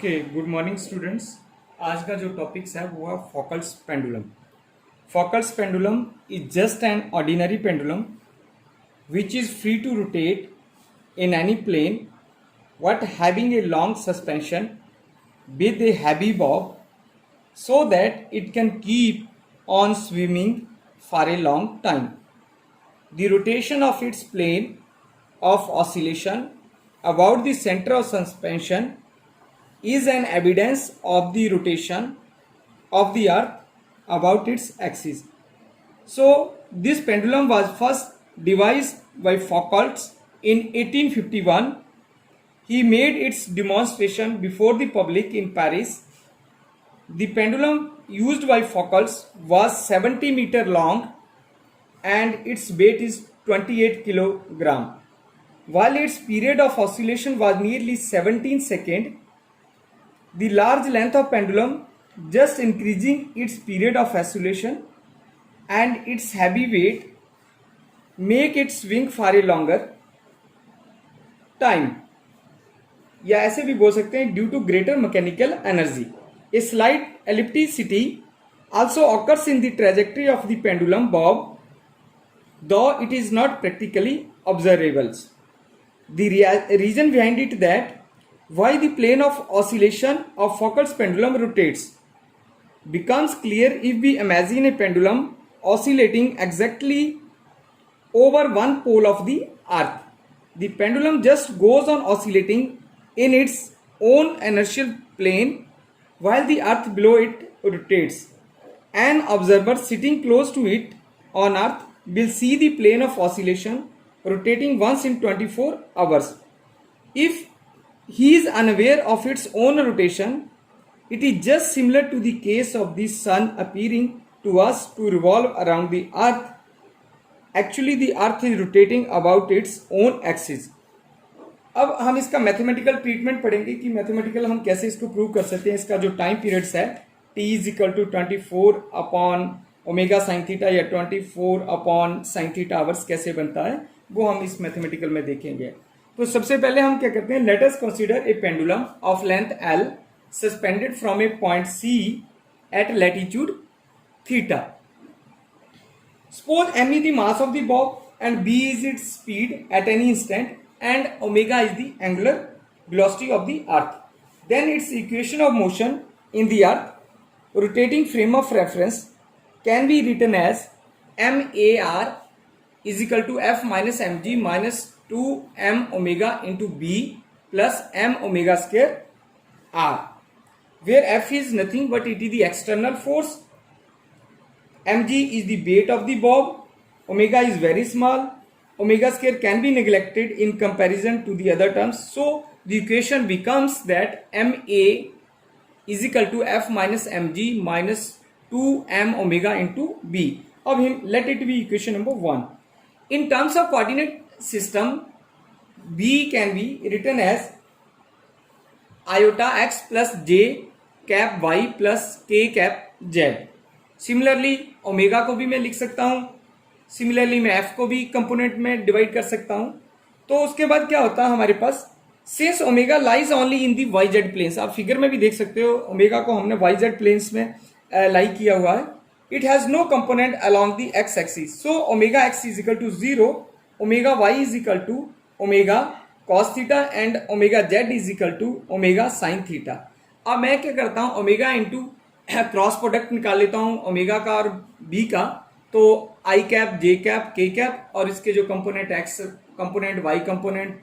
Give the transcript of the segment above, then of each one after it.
Okay, good morning students. आज का जो टॉपिक्स है वो है Foucault's pendulum. Foucault's pendulum is just an ordinary pendulum which is free to rotate in any plane but having a long suspension with a heavy bob so that it can keep on swimming for a long time. The rotation of its plane of oscillation about the center of suspension is an evidence of the rotation of the earth about its axis. So this pendulum was first devised by Foucault in 1851. He made its demonstration before the public in Paris. The pendulum used by Foucault was 70 meter long and its weight is 28 kilogram. While its period of oscillation was nearly 17 seconds, the large length of pendulum just increasing its period of oscillation and its heavy weight make it swing for a longer time, या ऐसे भी बोल सकते हैं due to greater mechanical energy. A slight ellipticity also occurs in the trajectory of the pendulum bob, though it is not practically observable. The reason behind it that why the plane of oscillation of Foucault's pendulum rotates becomes clear if we imagine a pendulum oscillating exactly over one pole of the earth. The pendulum just goes on oscillating in its own inertial plane while the earth below it rotates. An observer sitting close to it on earth will see the plane of oscillation rotating once in 24 hours. If he is unaware of its own rotation, it is just similar to the case of the sun appearing to us to revolve around the earth. Actually the earth is rotating about its own axis. अब हम इसका mathematical treatment पढ़ेंगे कि mathematical हम कैसे इसको prove कर सकते हैं। इसका जो टाइम पीरियड्स है t is equal to 24 upon omega sine theta या 24 अपॉन साइन थीटा आवर्स कैसे बनता है वो हम इस मैथमेटिकल में देखेंगे। तो सबसे पहले हम क्या करते हैं, let us consider a pendulum of length l suspended from a point c at latitude theta. Suppose m is the mass of the bob and b is its speed at any instant and omega is the angular velocity of the earth. Then its equation of motion in the earth rotating frame of reference can be written as mar is equal to f minus mg minus 2m omega into b plus m omega square r, where f is nothing but it is the external force, mg is the weight of the bob, omega is very small, omega square can be neglected in comparison to the other terms. So the equation becomes that ma is equal to f minus mg minus 2m omega into b. अब let it be equation number 1. In terms of coordinate system, b can be written as iota x plus j cap y plus k cap z. Similarly omega को भी मैं लिख सकता हूं, similarly मैं F को भी कंपोनेंट में डिवाइड कर सकता हूं। तो उसके बाद क्या होता है हमारे पास, since omega lies only in the Y Z planes, आप फिगर में भी देख सकते हो ओमेगा को हमने वाई जेड प्लेन्स में लाई किया हुआ है। It has no component along the X axis, so omega X is equal to 0, omega Y is equal to omega cos theta and omega Z is equal to omega sine theta. अब मैं क्या करता हूं, omega into cross product निकाल लेता हूं omega का और बी का, तो I cap J cap K cap और इसके जो component X component Y component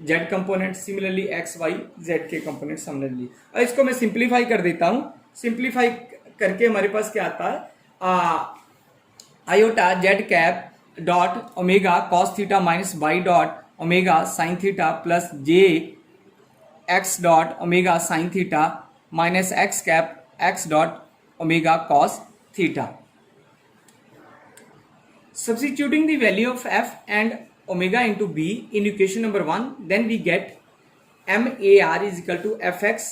Z component, similarly X Y Z के कंपोनेंट हमने लिए। और इसको मैं सिंप्लीफाई कर देता हूं, सिंप्लीफाई करके हमारे पास क्या आता है, iota Z cap dot omega cos theta minus Y dot omega sine theta plus J X dot omega sine theta minus X cap x dot omega cos theta. Substituting the value of f and omega into b in equation number 1, then we get mar is equal to fx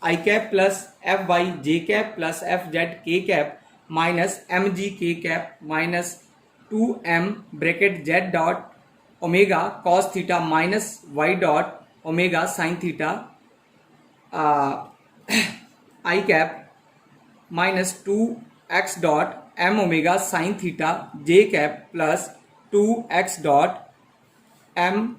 I cap plus fy j cap plus fz k cap minus mg k cap minus 2m bracket z dot omega cos theta minus y dot omega sin theta I cap minus 2x dot M omega sine theta J cap plus 2x dot M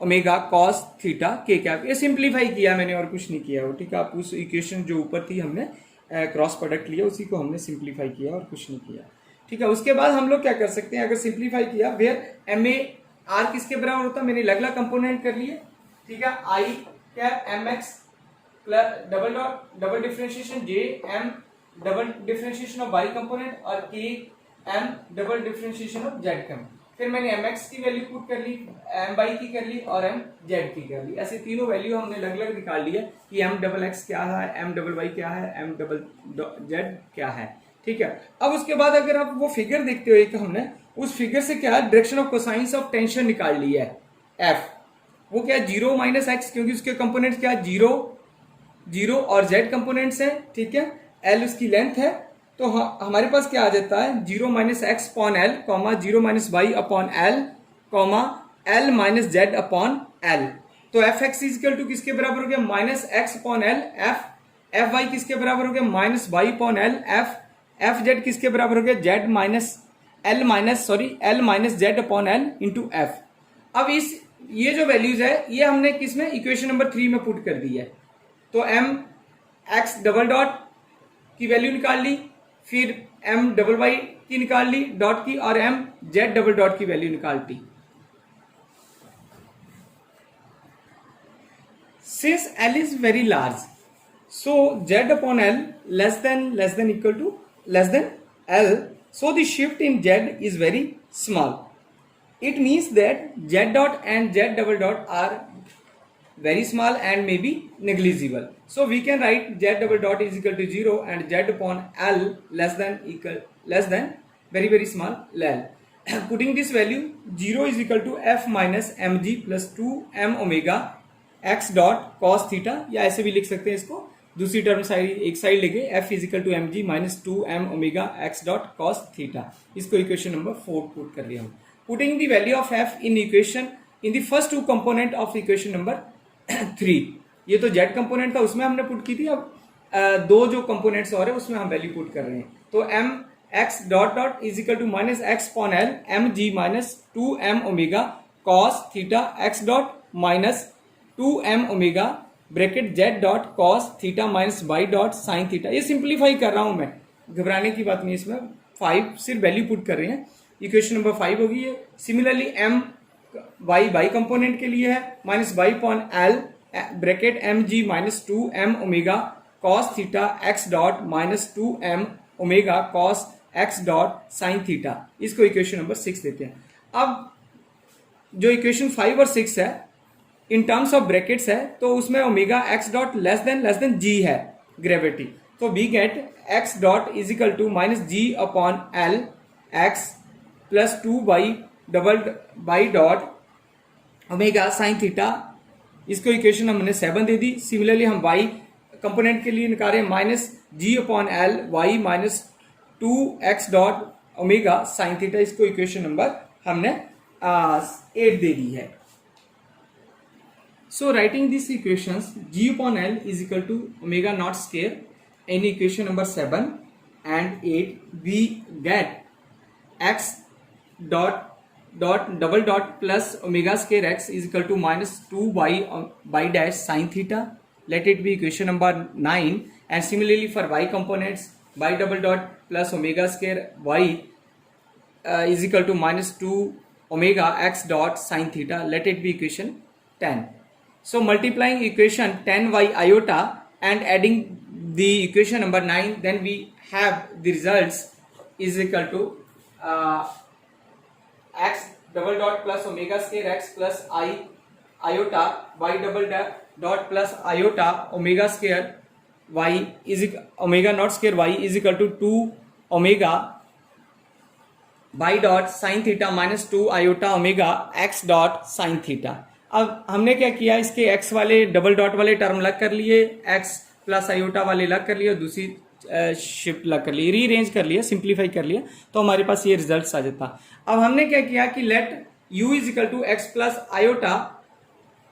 omega cos theta K cap. ये simplify किया मैंने और कुछ नहीं किया वो, ठीक है। आप उस इक्वेशन जो ऊपर थी हमने क्रॉस प्रोडक्ट लिया, उसी को हमने सिंप्लीफाई किया और कुछ नहीं किया, ठीक है। उसके बाद हम लोग क्या कर सकते हैं, अगर सिंप्लीफाई किया वेयर एम ए आर किसके बराबर होता है, मैंने अलग अलग कंपोनेंट कर लिए, ठीक है। I cap M X plus double dot double differentiation J M double differentiation of Y component और K M double differentiation of Z component. फिर मैंने एम एक्स की वैल्यू पुट कर ली, एम वाई की कर ली और एम जेड की कर ली। ऐसे तीनों वैल्यू हमने अलग अलग निकाल लिया कि एम डबल एक्स क्या है, एम डबल वाई क्या है, एम डबल जेड क्या है, ठीक है। अब उसके बाद अगर आप वो फिगर देखते हो, एक हमने उस फिगर से क्या direction of cosines of tension निकाल लिया है एफ, वो क्या है 0 माइनस एक्स, क्योंकि उसके कंपोनेंट्स क्या है 0 0 और जेड कंपोनेंट्स है, ठीक है। एल उसकी लेंथ है, तो हमारे पास क्या आ जाता है 0 minus X upon L comma 0 minus Y upon L comma L minus Z upon L. तो एफ एक्स इजिकल टू किसके बराबर हो गया minus X upon L, F Y किसके बराबर हो गया minus Y upon L, F Z किसके बराबर हो गया Z minus L minus Z upon L into F. अब ये जो वैल्यूज है ये हमने किसमें इक्वेशन नंबर 3 में पुट कर दी है। तो एम एक्स डबल डॉट की वैल्यू निकाल ली, फिर एम डबल वाई की निकाल ली डॉट की, और एम जेड डबल डॉट की वैल्यू निकाल ली। Since L is very large, so Z upon L less than equal to less than L, so the shift in z is very small. It means that z dot and z double dot are very small and may be negligible. So we can write z double dot is equal to 0 and z upon l less than very small l. Putting this value 0 is equal to f minus mg plus 2 m omega x dot cos theta, या ऐसे भी लिख सकते हैं इसको, दूसरी term side एक side लेके f is equal to M G minus 2 M omega X dot cos theta. इसको इक्वेशन नंबर 4 पुट कर लिया हम। Putting the value of f in equation in the first 2 component of equation number 3, ये तो z component था उसमें हमने put की थी, अब दो जो कंपोनेंट्स और है उसमें हम वैल्यू पुट कर रहे हैं। तो M X dot dot is equal to minus X upon L M G minus 2 M omega cos theta X dot minus 2 M omega bracket Z dot cos theta minus Y dot sine theta. ये simplify कर रहा हूं मैं, घबराने की बात नहीं, इसमें 5 सिर्फ वैल्यू पुट कर रहे हैं। इक्वेशन नंबर 5 होगी ये। सिमिलरली एम वाई कंपोनेंट के लिए है minus Y upon L bracket M G minus 2 M omega cos theta X dot minus 2 M omega cos X dot sine theta. इसको इक्वेशन नंबर 6 देते हैं। अब जो इक्वेशन 5 और 6 है इन टर्म्स ऑफ ब्रैकेट्स है, तो उसमें omega X dot less than G है ग्रेविटी, तो we get X dot is equal to minus G upon L X plus 2 by double by dot omega sine theta. इसको equation हमने 7 दे दी। Similarly हम वाई कंपोनेंट के लिए निकाल रहे हैं minus G upon L Y minus 2 X dot omega sine theta. इसको इक्वेशन नंबर हमने 8 दे दी है। So writing these equations g upon l is equal to omega naught square in equation number 7 and 8, we get x dot double dot plus omega square x is equal to minus 2 y dash sin theta. Let it be equation number 9. And similarly for y components, y double dot plus omega square y is equal to minus 2 omega x dot sin theta. Let it be equation 10. So multiplying equation 10y iota and adding the equation number 9, then we have the results is equal to x double dot plus omega square x plus iota y double dot plus iota omega square y is omega naught square y is equal to 2 omega y dot sin theta minus 2 iota omega x dot sin theta। अब हमने क्या किया, इसके x वाले double dot वाले term अलग कर लिए, x प्लस आयोटा वाले अलग कर लिए और दूसरी शिफ्ट अलग कर लिए, रीअरेंज कर लिया, सिंप्लीफाई कर लिया, तो हमारे पास ये रिजल्ट आ जाता। अब हमने क्या किया कि let u is equal to X plus iota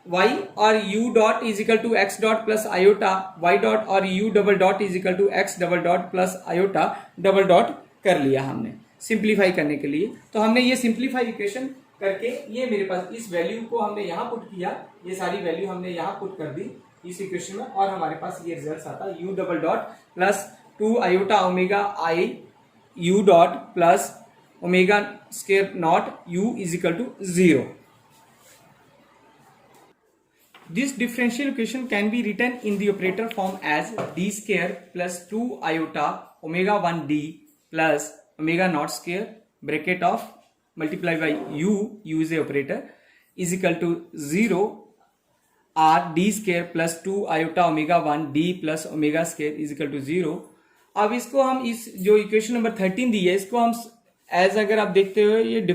y और u dot is equal to x dot plus iota y dot और u double dot is equal to x double dot plus iota double dot कर लिया हमने simplify करने के लिए। तो हमने ये सिंप्लीफाई इक्वेशन करके ये मेरे पास इस वैल्यू को हमने यहाँ पुट किया, ये सारी वैल्यू हमने यहाँ पुट कर दी इस इक्वेशन में और हमारे पास ये रिजल्ट आता है u double dot plus 2 iota omega i u dot plus omega square naught u is equal to 0। This differential equation can be written in the operator form as d square plus 2 iota omega 1 d plus omega naught square bracket of multiply by u is a operator is equal to 0 r d square plus 2 iota omega 1 d plus omega square is equal to 0। अब इसको हम इस जो equation number 13 दी है इसको हम as अगर आप देखते हो ये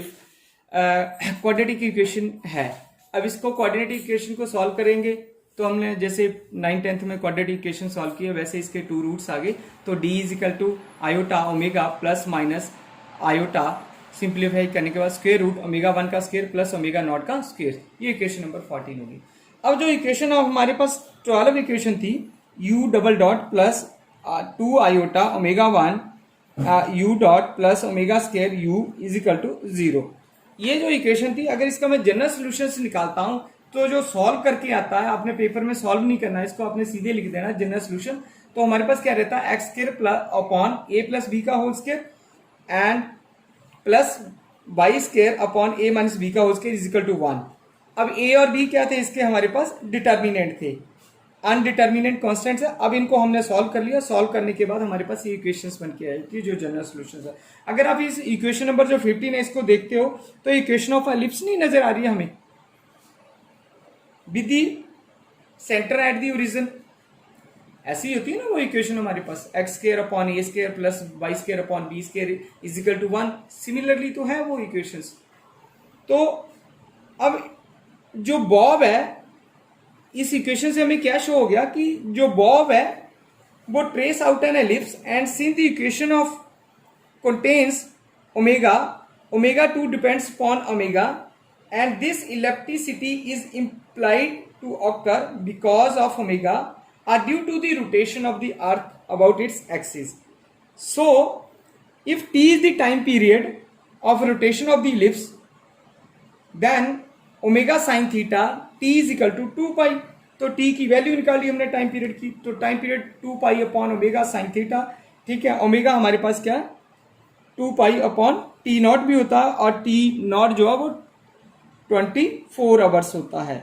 क्वाड्रेटिक इक्वेशन है। अब इसको क्वाड्रेटिक इक्वेशन को सॉल्व करेंगे तो हमने जैसे 9th-10th में क्वाड्रेटिक इक्वेशन सॉल्व किया वैसे इसके 2 रूट्स आ गए। तो d is equal to iota omega plus minus iota simplify करने के बाद स्क्वायर रूट ओमेगा 1 का स्क्वायर प्लस ओमेगा नॉट का स्क्वायर, ये इक्वेशन नंबर 14 होगी। अब जो इक्वेशन अब हमारे पास 12 इक्वेशन थी u double dot plus 2 iota omega 1 u dot plus omega square u is equal to 0। ये जो इक्वेशन थी अगर इसका मैं जनरल सोल्यूशन से निकालता हूं तो जो सॉल्व करके आता है आपने पेपर में सॉल्व नहीं करना है, इसको आपने सीधे लिख देना जनरल सोल्यूशन। तो हमारे पास क्या रहता है X square plus upon A plus B का whole square and plus Y square upon A minus B का whole square is equal to 1। अब ए और बी क्या थे, इसके हमारे पास डिटर्मिनेंट थे, अनडिटर्मिनेंट कॉन्स्टेंट्स है। अब इनको हमने सॉल्व कर लिया, सॉल्व करने के बाद हमारे पास ये इक्वेशंस बन के आएगी जो जनरल सॉल्यूशंस है। अगर आप इस इक्वेशन नंबर जो 15 है इसको देखते हो तो इक्वेशन ऑफ एलिप्स नहीं नजर आ रही है हमें with the centre at the origin, ऐसी होती है ना वो इक्वेशन हमारे पास X square upon A square plus Y square upon B square is equal to 1। Similarly तो है वो इक्वेशंस। तो अब जो बॉब है इस इक्वेशन से हमें क्या शो हो गया कि जो बॉब है वो trace out an ellipse and since the equation of contains omega 2 depends upon omega and this ellipticity is implied to occur because of omega are due to the rotation of the earth about its axis। So if t is the time period of rotation of the ellipse then omega sin theta t is equal to 2 pi। तो t की value निकाली हमने time period की, तो time period 2 pi upon omega sine theta. ठीक है, omega हमारे पास क्या है 2 पाई अपॉन टी नॉट भी होता है और टी नॉट जो है वो 24 आवर्स होता है।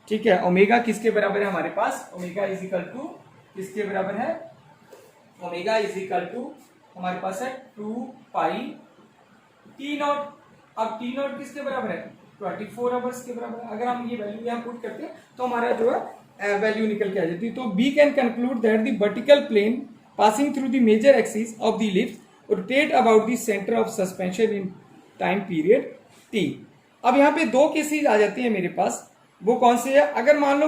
ठीक है, ओमेगा किसके बराबर है हमारे पास, ओमेगा इज इक्वल टू किसके बराबर है, ओमेगा इज इक्वल टू हमारे पास है 2 पाई टी नॉट। अब टी नॉट किसके बराबर है 24 आवर्स के बराबर है। अगर हम ये वैल्यू यहाँ पुट करते हैं तो हमारा जो है वैल्यू निकल के आ जाती है। तो we can conclude that the vertical plane passing through the major axis of the ellipse rotate about the centre of suspension in time period T. अब यहाँ पे 2 केसेस आ जाती है मेरे पास, वो कौन से है, अगर मान लो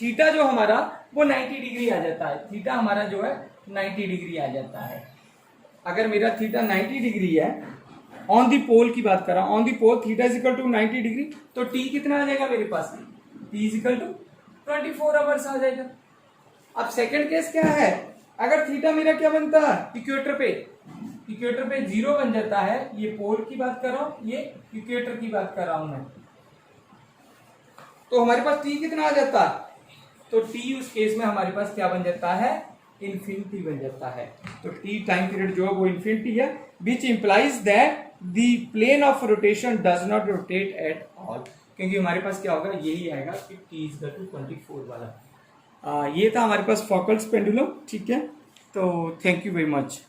थीटा जो हमारा वो 90 डिग्री आ जाता है, थीटा हमारा जो है 90 डिग्री आ जाता है। अगर मेरा थीटा 90 डिग्री है ऑन दी पोल की बात कर रहा हूं, on the pole theta is equal to 90 degree, तो टी कितना आ जाएगा मेरे पास, T is equal to 24 hours आ जाएगा। अब सेकंड केस क्या है, अगर थीटा मेरा क्या बनता है इक्वेटर पे 0 बन जाता है, ये पोल की बात कर रहा हूं, ये इक्वेटर की बात कर रहा हूं मैं, तो हमारे पास टी कितना आ जाता है, तो टी उस केस में हमारे पास क्या बन जाता है, इन्फिनिटी बन जाता है। तो टी टाइम पीरियड जो है वो इन्फिनिटी है, which implies that the plane of rotation does not rotate at all, क्योंकि हमारे पास क्या होगा यही आएगा कि टी इज इक्वल टू 24 वाला। ये था हमारे पास फोकल्स पेंडुलम। ठीक है, तो थैंक यू वेरी मच।